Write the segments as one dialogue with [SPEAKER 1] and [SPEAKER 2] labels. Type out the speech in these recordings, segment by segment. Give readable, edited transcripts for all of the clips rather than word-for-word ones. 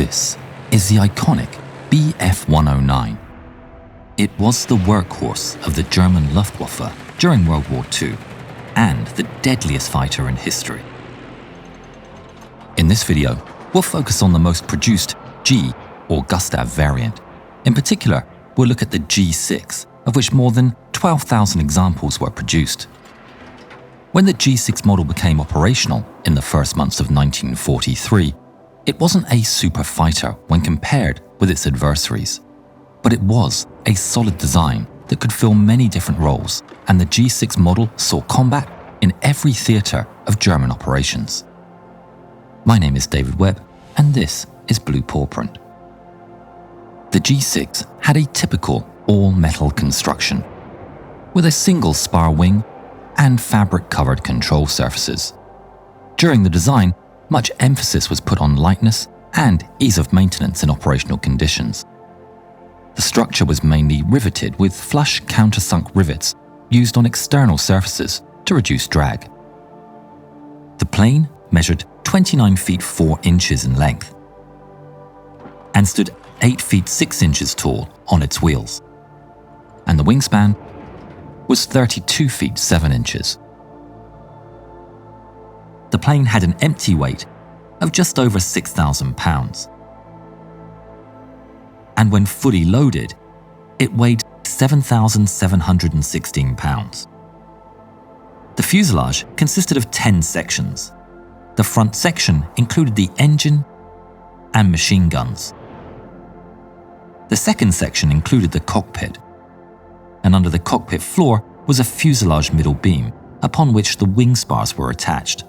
[SPEAKER 1] This is the iconic Bf-109. It was the workhorse of the German Luftwaffe during World War II and the deadliest fighter in history. In this video, we'll focus on the most produced G or Gustav variant. In particular, we'll look at the G6, of which more than 12,000 examples were produced. When the G6 model became operational in the first months of 1943, it wasn't a super fighter when compared with its adversaries, but it was a solid design that could fill many different roles, and the G6 model saw combat in every theatre of German operations. My name is David Webb, and this is Blue Paw Print. The G6 had a typical all-metal construction, with a single spar wing and fabric-covered control surfaces. During the design, much emphasis was put on lightness and ease of maintenance in operational conditions. The structure was mainly riveted with flush countersunk rivets used on external surfaces to reduce drag. The plane measured 29 feet 4 inches in length and stood 8 feet 6 inches tall on its wheels, and the wingspan was 32 feet 7 inches. The plane had an empty weight of just over 6,000 pounds. And when fully loaded, it weighed 7,716 pounds. The fuselage consisted of 10 sections. The front section included the engine and machine guns. The second section included the cockpit, and under the cockpit floor was a fuselage middle beam upon which the wing spars were attached.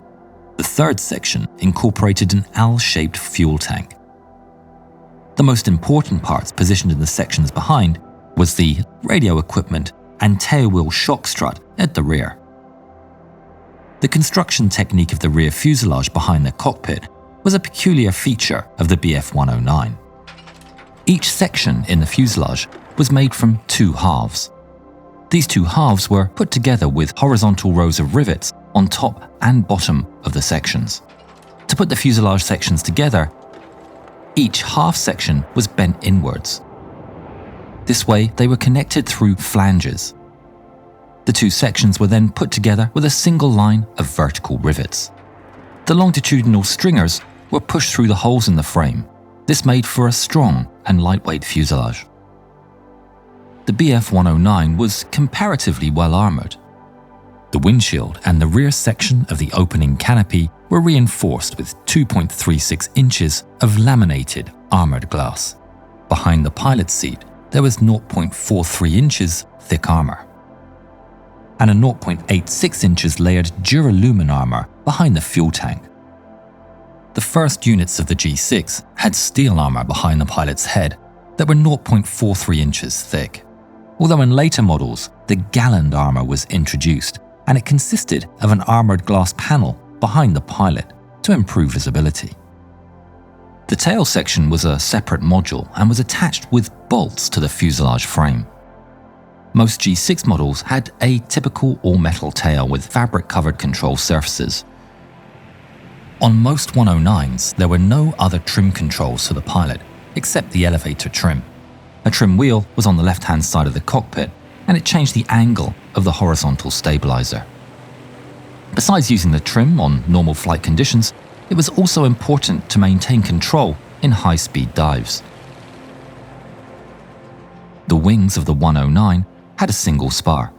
[SPEAKER 1] The third section incorporated an L-shaped fuel tank. The most important parts positioned in the sections behind was the radio equipment and tailwheel shock strut at the rear. The construction technique of the rear fuselage behind the cockpit was a peculiar feature of the Bf-109. Each section in the fuselage was made from 2 halves. These 2 halves were put together with horizontal rows of rivets on top and bottom of the sections. To put the fuselage sections together, each half section was bent inwards. This way, they were connected through flanges. The 2 sections were then put together with a single line of vertical rivets. The longitudinal stringers were pushed through the holes in the frame. This made for a strong and lightweight fuselage. The Bf-109 was comparatively well armoured. The windshield and the rear section of the opening canopy were reinforced with 2.36 inches of laminated armoured glass. Behind the pilot's seat, there was 0.43 inches thick armour, and a 0.86 inches layered duralumin armour behind the fuel tank. The first units of the G6 had steel armour behind the pilot's head that were 0.43 inches thick, although in later models, the Galland armour was introduced, and it consisted of an armoured glass panel behind the pilot to improve visibility. The tail section was a separate module and was attached with bolts to the fuselage frame. Most G6 models had a typical all-metal tail with fabric-covered control surfaces. On most 109s, there were no other trim controls for the pilot except the elevator trim. A trim wheel was on the left-hand side of the cockpit, and it changed the angle of the horizontal stabilizer. Besides using the trim on normal flight conditions, it was also important to maintain control in high-speed dives. The wings of the 109 had a single spar.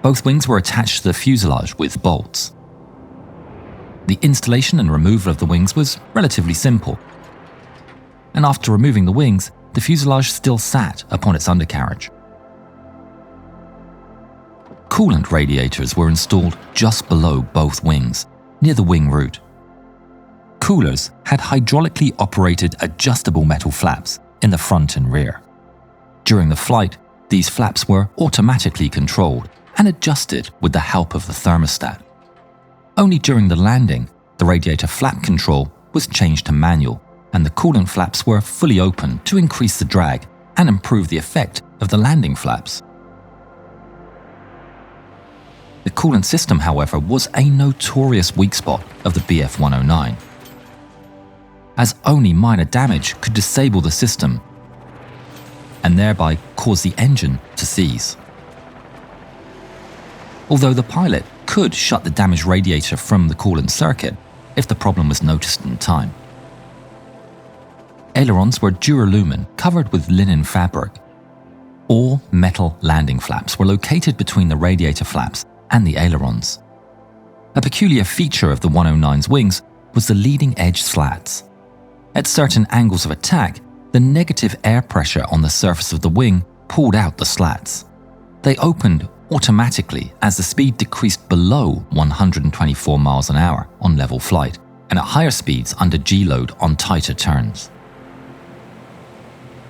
[SPEAKER 1] Both wings were attached to the fuselage with bolts. The installation and removal of the wings was relatively simple, and after removing the wings, the fuselage still sat upon its undercarriage. Coolant radiators were installed just below both wings, near the wing root. Coolers had hydraulically operated adjustable metal flaps in the front and rear. During the flight, these flaps were automatically controlled and adjusted with the help of the thermostat. Only during the landing, the radiator flap control was changed to manual, and the coolant flaps were fully open to increase the drag and improve the effect of the landing flaps. The coolant system, however, was a notorious weak spot of the Bf-109. as only minor damage could disable the system and thereby cause the engine to seize. Although the pilot could shut the damaged radiator from the coolant circuit if the problem was noticed in time. Ailerons were duralumin covered with linen fabric. All metal landing flaps were located between the radiator flaps and the ailerons. A peculiar feature of the 109's wings was the leading edge slats. At certain angles of attack, the negative air pressure on the surface of the wing pulled out the slats. They opened automatically as the speed decreased below 124 miles an hour on level flight and at higher speeds under G-load on tighter turns.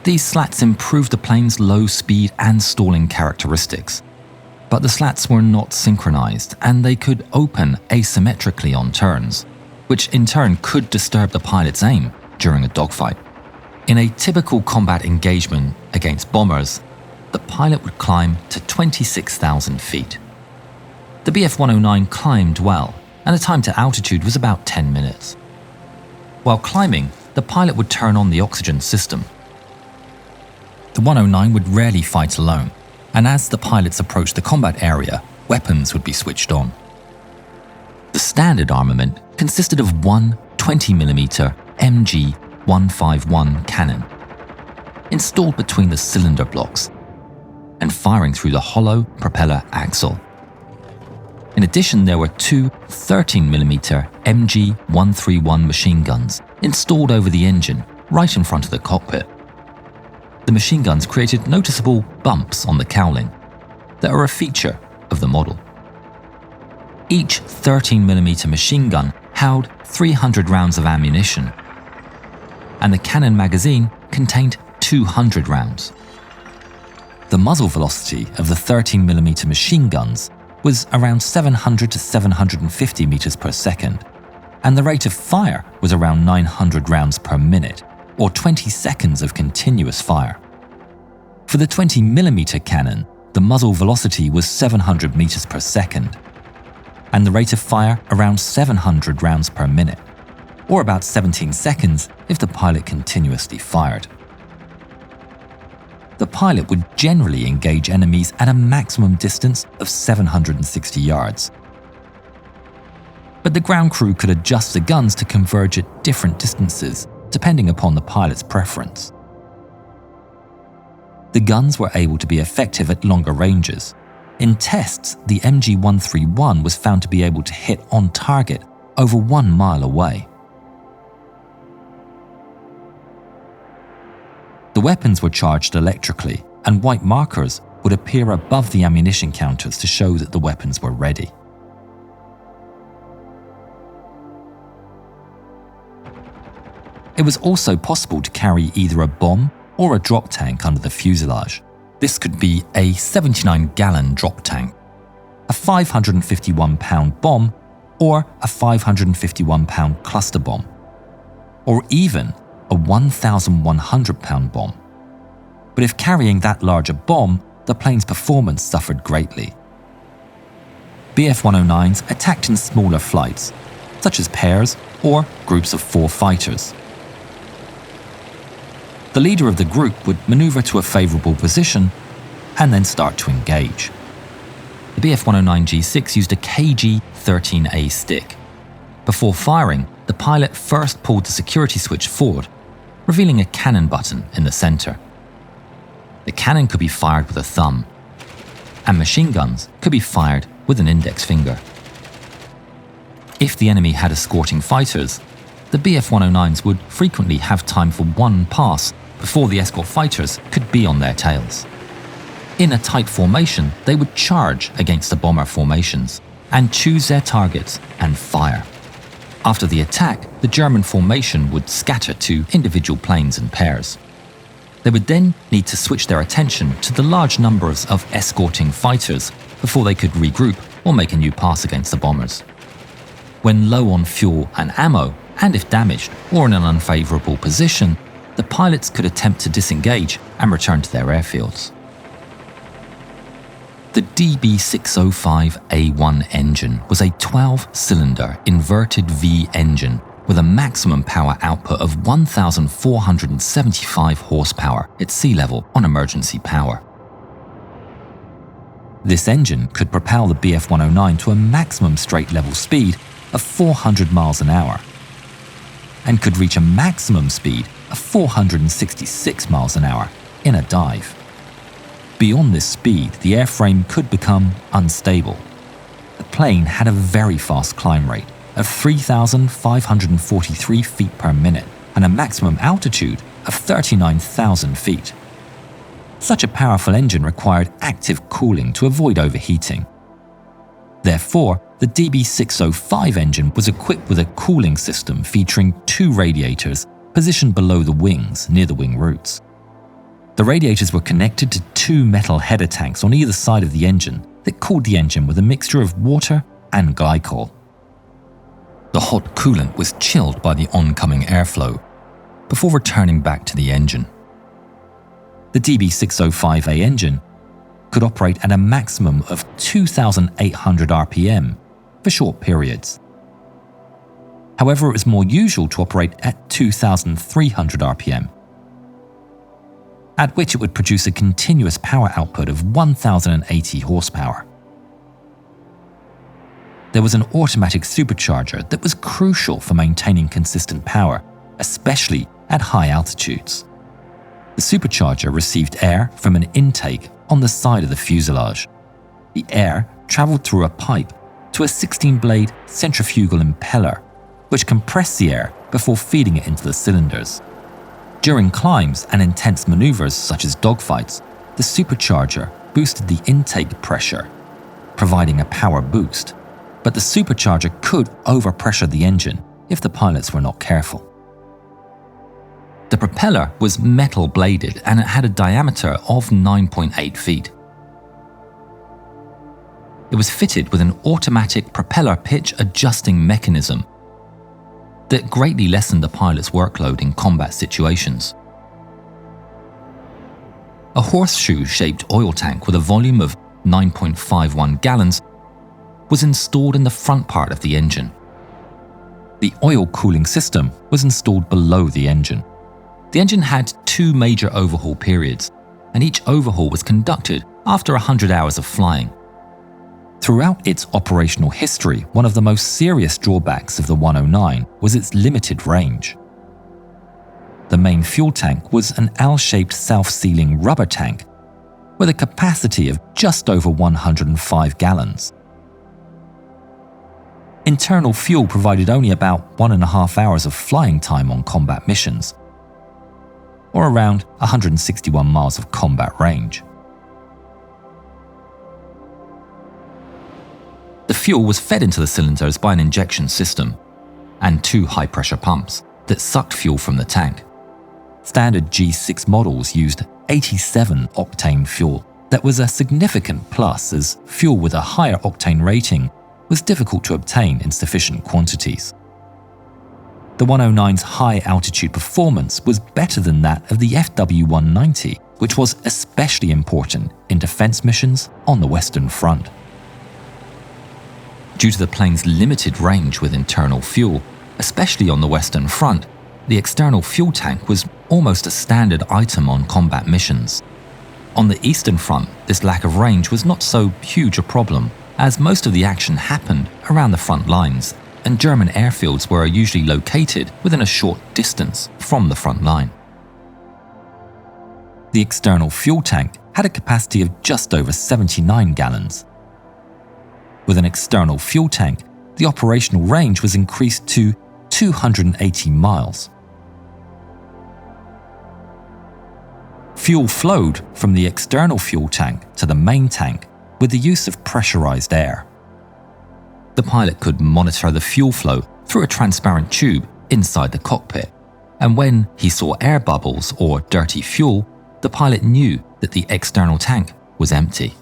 [SPEAKER 1] These slats improved the plane's low speed and stalling characteristics, but the slats were not synchronized and they could open asymmetrically on turns, which in turn could disturb the pilot's aim during a dogfight. In a typical combat engagement against bombers, the pilot would climb to 26,000 feet. The Bf-109 climbed well, and the time to altitude was about 10 minutes. While climbing, the pilot would turn on the oxygen system. The 109 would rarely fight alone, and as the pilots approached the combat area, weapons would be switched on. The standard armament consisted of one 20mm MG-151 cannon, installed between the cylinder blocks and firing through the hollow propeller axle. In addition, there were two 13mm MG-131 machine guns installed over the engine right in front of the cockpit. The machine guns created noticeable bumps on the cowling that are a feature of the model. Each 13mm machine gun held 300 rounds of ammunition, and the cannon magazine contained 200 rounds. The muzzle velocity of the 13mm machine guns was around 700 to 750 meters per second, and the rate of fire was around 900 rounds per minute, or 20 seconds of continuous fire. For the 20mm cannon, the muzzle velocity was 700 meters per second, and the rate of fire around 700 rounds per minute, or about 17 seconds if the pilot continuously fired. The pilot would generally engage enemies at a maximum distance of 760 yards. But the ground crew could adjust the guns to converge at different distances, depending upon the pilot's preference. The guns were able to be effective at longer ranges. In tests, the MG-131 was found to be able to hit on target over 1 mile away. The weapons were charged electrically, and white markers would appear above the ammunition counters to show that the weapons were ready. It was also possible to carry either a bomb or a drop tank under the fuselage. This could be a 79-gallon drop tank, a 551-pound bomb, or a 551-pound cluster bomb, or even a 1,100-pound bomb. But if carrying that large a bomb, the plane's performance suffered greatly. Bf-109s attacked in smaller flights, such as pairs or groups of 4 fighters. The leader of the group would maneuver to a favorable position and then start to engage. The Bf-109 G6 used a KG-13A stick. Before firing, the pilot first pulled the security switch forward, revealing a cannon button in the center. The cannon could be fired with a thumb, and machine guns could be fired with an index finger. If the enemy had escorting fighters, the Bf-109s would frequently have time for one pass before the escort fighters could be on their tails. In a tight formation, they would charge against the bomber formations and choose their targets and fire. After the attack, the German formation would scatter to individual planes and pairs. They would then need to switch their attention to the large numbers of escorting fighters before they could regroup or make a new pass against the bombers. When low on fuel and ammo, and if damaged or in an unfavorable position, the pilots could attempt to disengage and return to their airfields. The DB605A1 engine was a 12-cylinder inverted V engine with a maximum power output of 1,475 horsepower at sea level on emergency power. This engine could propel the Bf-109 to a maximum straight level speed of 400 miles an hour and could reach a maximum speed of 466 miles an hour in a dive. Beyond this speed, the airframe could become unstable. The plane had a very fast climb rate of 3,543 feet per minute and a maximum altitude of 39,000 feet. Such a powerful engine required active cooling to avoid overheating. Therefore, the DB605 engine was equipped with a cooling system featuring 2 radiators positioned below the wings near the wing roots. The radiators were connected to 2 metal header tanks on either side of the engine that cooled the engine with a mixture of water and glycol. The hot coolant was chilled by the oncoming airflow before returning back to the engine. The DB605A engine could operate at a maximum of 2,800 RPM for short periods. However, it was more usual to operate at 2,300 RPM, at which it would produce a continuous power output of 1,080 horsepower. There was an automatic supercharger that was crucial for maintaining consistent power, especially at high altitudes. The supercharger received air from an intake on the side of the fuselage. The air traveled through a pipe to a 16-blade centrifugal impeller, which compressed the air before feeding it into the cylinders. During climbs and intense maneuvers such as dogfights, the supercharger boosted the intake pressure, providing a power boost, but the supercharger could overpressure the engine if the pilots were not careful. The propeller was metal-bladed and it had a diameter of 9.8 feet. It was fitted with an automatic propeller pitch adjusting mechanism that greatly lessened the pilot's workload in combat situations. A horseshoe-shaped oil tank with a volume of 9.51 gallons was installed in the front part of the engine. The oil cooling system was installed below the engine. The engine had 2 major overhaul periods, and each overhaul was conducted after 100 hours of flying. Throughout its operational history, one of the most serious drawbacks of the 109 was its limited range. The main fuel tank was an L-shaped self-sealing rubber tank with a capacity of just over 105 gallons. Internal fuel provided only about 1.5 hours of flying time on combat missions, or around 161 miles of combat range. The fuel was fed into the cylinders by an injection system and 2 high-pressure pumps that sucked fuel from the tank. Standard G6 models used 87-octane fuel. That was a significant plus, as fuel with a higher octane rating was difficult to obtain in sufficient quantities. The 109's high-altitude performance was better than that of the Fw-190, which was especially important in defense missions on the Western Front. Due to the plane's limited range with internal fuel, especially on the Western Front, the external fuel tank was almost a standard item on combat missions. On the Eastern Front, this lack of range was not so huge a problem, as most of the action happened around the front lines, and German airfields were usually located within a short distance from the front line. The external fuel tank had a capacity of just over 79 gallons. With an external fuel tank, the operational range was increased to 280 miles. Fuel flowed from the external fuel tank to the main tank with the use of pressurized air. The pilot could monitor the fuel flow through a transparent tube inside the cockpit, and when he saw air bubbles or dirty fuel, the pilot knew that the external tank was empty.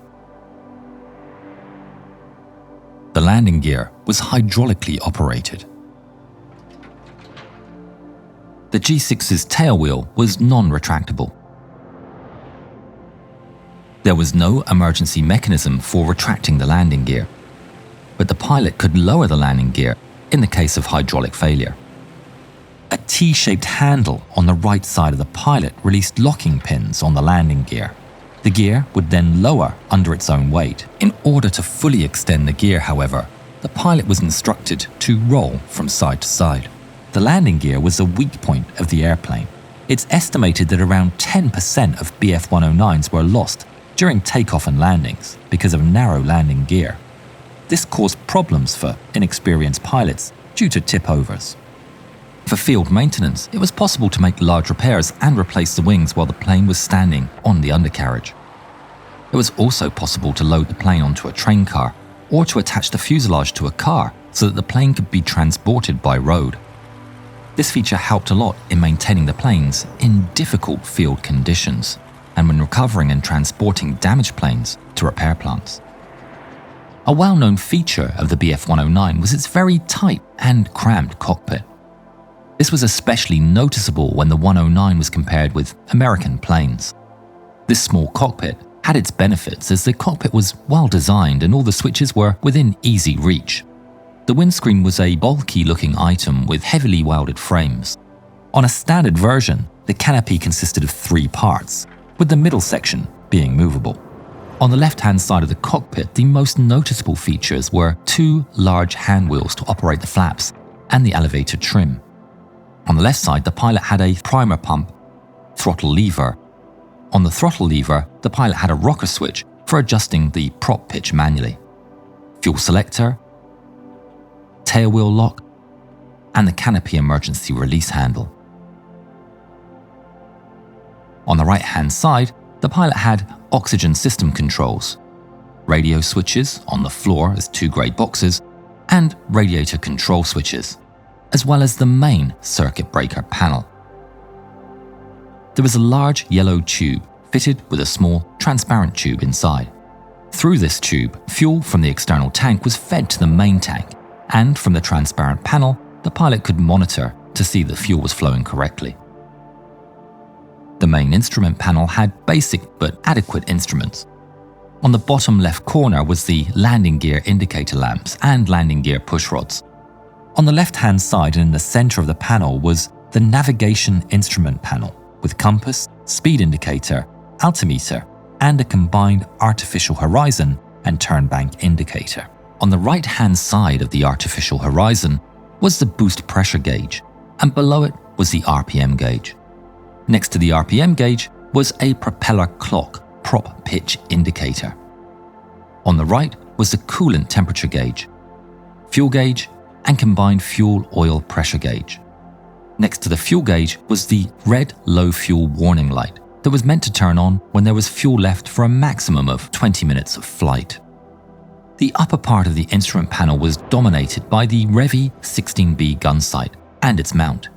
[SPEAKER 1] The landing gear was hydraulically operated. The G6's tailwheel was non-retractable. There was no emergency mechanism for retracting the landing gear, but the pilot could lower the landing gear in the case of hydraulic failure. A T-shaped handle on the right side of the pilot released locking pins on the landing gear. The gear would then lower under its own weight. In order to fully extend the gear, however, the pilot was instructed to roll from side to side. The landing gear was a weak point of the airplane. It's estimated that around 10% of Bf-109s were lost during takeoff and landings because of narrow landing gear. This caused problems for inexperienced pilots due to tip-overs. For field maintenance, it was possible to make large repairs and replace the wings while the plane was standing on the undercarriage. It was also possible to load the plane onto a train car or to attach the fuselage to a car so that the plane could be transported by road. This feature helped a lot in maintaining the planes in difficult field conditions and when recovering and transporting damaged planes to repair plants. A well-known feature of the Bf-109 was its very tight and cramped cockpit. This was especially noticeable when the 109 was compared with American planes. This small cockpit had its benefits as the cockpit was well designed and all the switches were within easy reach. The windscreen was a bulky-looking item with heavily welded frames. On a standard version, the canopy consisted of 3 parts, with the middle section being movable. On the left-hand side of the cockpit, the most noticeable features were 2 large handwheels to operate the flaps and the elevator trim. On the left side, the pilot had a primer pump, throttle lever. On the throttle lever, the pilot had a rocker switch for adjusting the prop pitch manually, fuel selector, tailwheel lock, and the canopy emergency release handle. On the right-hand side, the pilot had oxygen system controls, radio switches on the floor as 2 grey boxes, and radiator control switches, as well as the main circuit breaker panel. There was a large yellow tube fitted with a small transparent tube inside. Through this tube, fuel from the external tank was fed to the main tank, and from the transparent panel, the pilot could monitor to see that fuel was flowing correctly. The main instrument panel had basic but adequate instruments. On the bottom left corner was the landing gear indicator lamps and landing gear push rods. On the left-hand side and in the center of the panel was the navigation instrument panel with compass, speed indicator, altimeter, and a combined artificial horizon and turn bank indicator. On the right-hand side of the artificial horizon was the boost pressure gauge, and below it was the RPM gauge. Next to the RPM gauge was a propeller clock prop pitch indicator. On the right was the coolant temperature gauge, fuel gauge, and combined fuel oil pressure gauge. Next to the fuel gauge was the red low fuel warning light that was meant to turn on when there was fuel left for a maximum of 20 minutes of flight. The upper part of the instrument panel was dominated by the Revi 16B gun sight and its mount.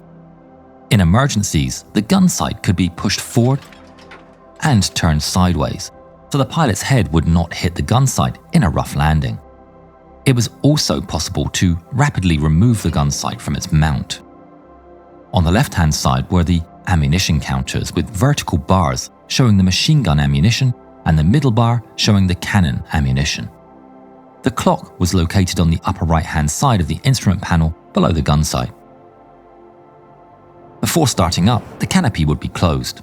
[SPEAKER 1] In emergencies, the gun sight could be pushed forward and turned sideways, so the pilot's head would not hit the gun sight in a rough landing. It was also possible to rapidly remove the gun sight from its mount. On the left-hand side were the ammunition counters with vertical bars showing the machine gun ammunition and the middle bar showing the cannon ammunition. The clock was located on the upper right-hand side of the instrument panel below the gun sight. Before starting up, the canopy would be closed,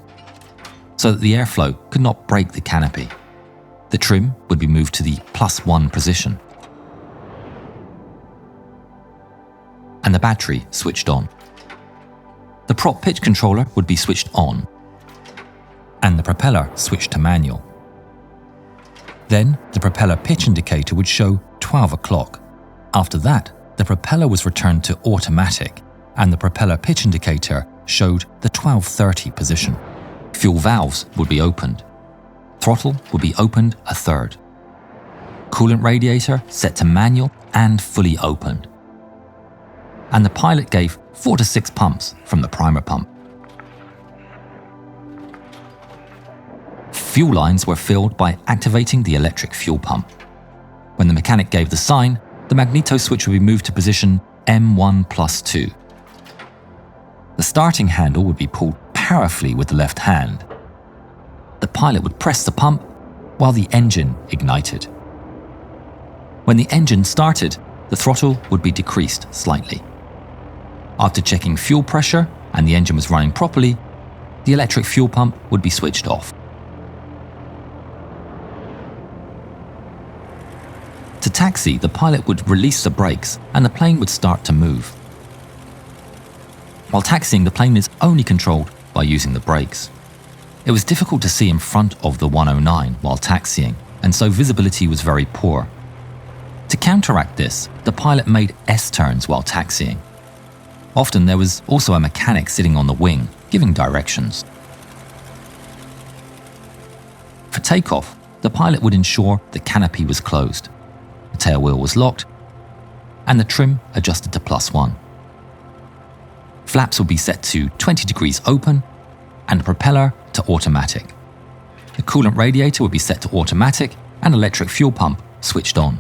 [SPEAKER 1] so that the airflow could not break the canopy. The trim would be moved to the +1 position, and the battery switched on. The prop pitch controller would be switched on, and the propeller switched to manual. Then the propeller pitch indicator would show 12 o'clock. After that, the propeller was returned to automatic, and the propeller pitch indicator showed the 12:30 position. Fuel valves would be opened. Throttle would be opened a third. Coolant radiator set to manual and fully opened. And the pilot gave 4 to 6 pumps from the primer pump. Fuel lines were filled by activating the electric fuel pump. When the mechanic gave the sign, the magneto switch would be moved to position M1+2. The starting handle would be pulled powerfully with the left hand. The pilot would press the pump while the engine ignited. When the engine started, the throttle would be decreased slightly. After checking fuel pressure and the engine was running properly, the electric fuel pump would be switched off. To taxi, the pilot would release the brakes and the plane would start to move. While taxiing, the plane is only controlled by using the brakes. It was difficult to see in front of the 109 while taxiing, and so visibility was very poor. To counteract this, the pilot made S-turns while taxiing. Often there was also a mechanic sitting on the wing, giving directions. For takeoff, the pilot would ensure the canopy was closed, the tail wheel was locked, and the trim adjusted to +1. Flaps would be set to 20 degrees open, and the propeller to automatic. The coolant radiator would be set to automatic and electric fuel pump switched on.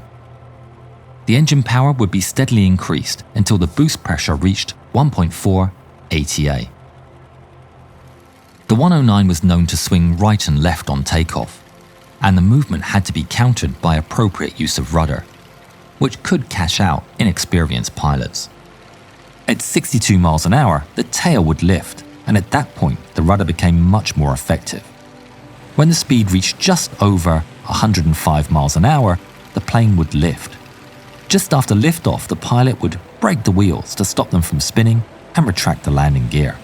[SPEAKER 1] The engine power would be steadily increased until the boost pressure reached 1.4 ATA. The 109 was known to swing right and left on takeoff, and the movement had to be countered by appropriate use of rudder, which could cash out inexperienced pilots. At 62 miles an hour, the tail would lift, and at that point, the rudder became much more effective. When the speed reached just over 105 miles an hour, the plane would lift. Just after liftoff, the pilot would brake the wheels to stop them from spinning and retract the landing gear.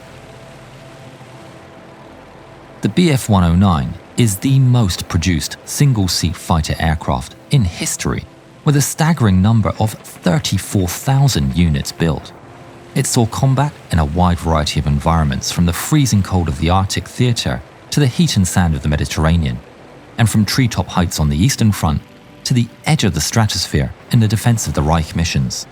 [SPEAKER 1] The Bf-109 is the most produced single-seat fighter aircraft in history, with a staggering number of 34,000 units built. It saw combat in a wide variety of environments, from the freezing cold of the Arctic theatre to the heat and sand of the Mediterranean, and from treetop heights on the Eastern Front to the edge of the stratosphere in the defense of the Reich missions.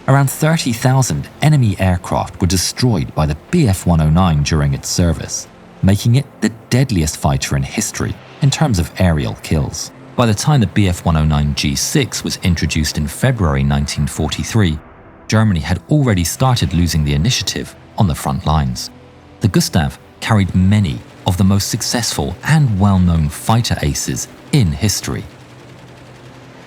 [SPEAKER 1] Around 30,000 enemy aircraft were destroyed by the Bf-109 during its service, making it the deadliest fighter in history in terms of aerial kills. By the time the Bf-109 G6 was introduced in February 1943, Germany had already started losing the initiative on the front lines. The Gustav carried many of the most successful and well-known fighter aces in history.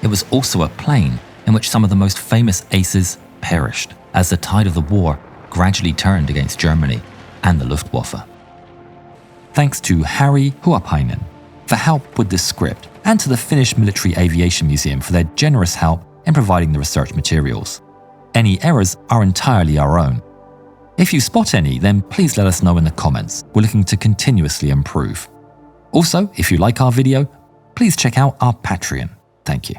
[SPEAKER 1] It was also a plane in which some of the most famous aces perished as the tide of the war gradually turned against Germany and the Luftwaffe. Thanks to Harry Huapainen for help with this script, and to the Finnish Military Aviation Museum for their generous help in providing the research materials. Any errors are entirely our own. If you spot any, then please let us know in the comments. We're looking to continuously improve. Also, if you like our video, please check out our Patreon. Thank you.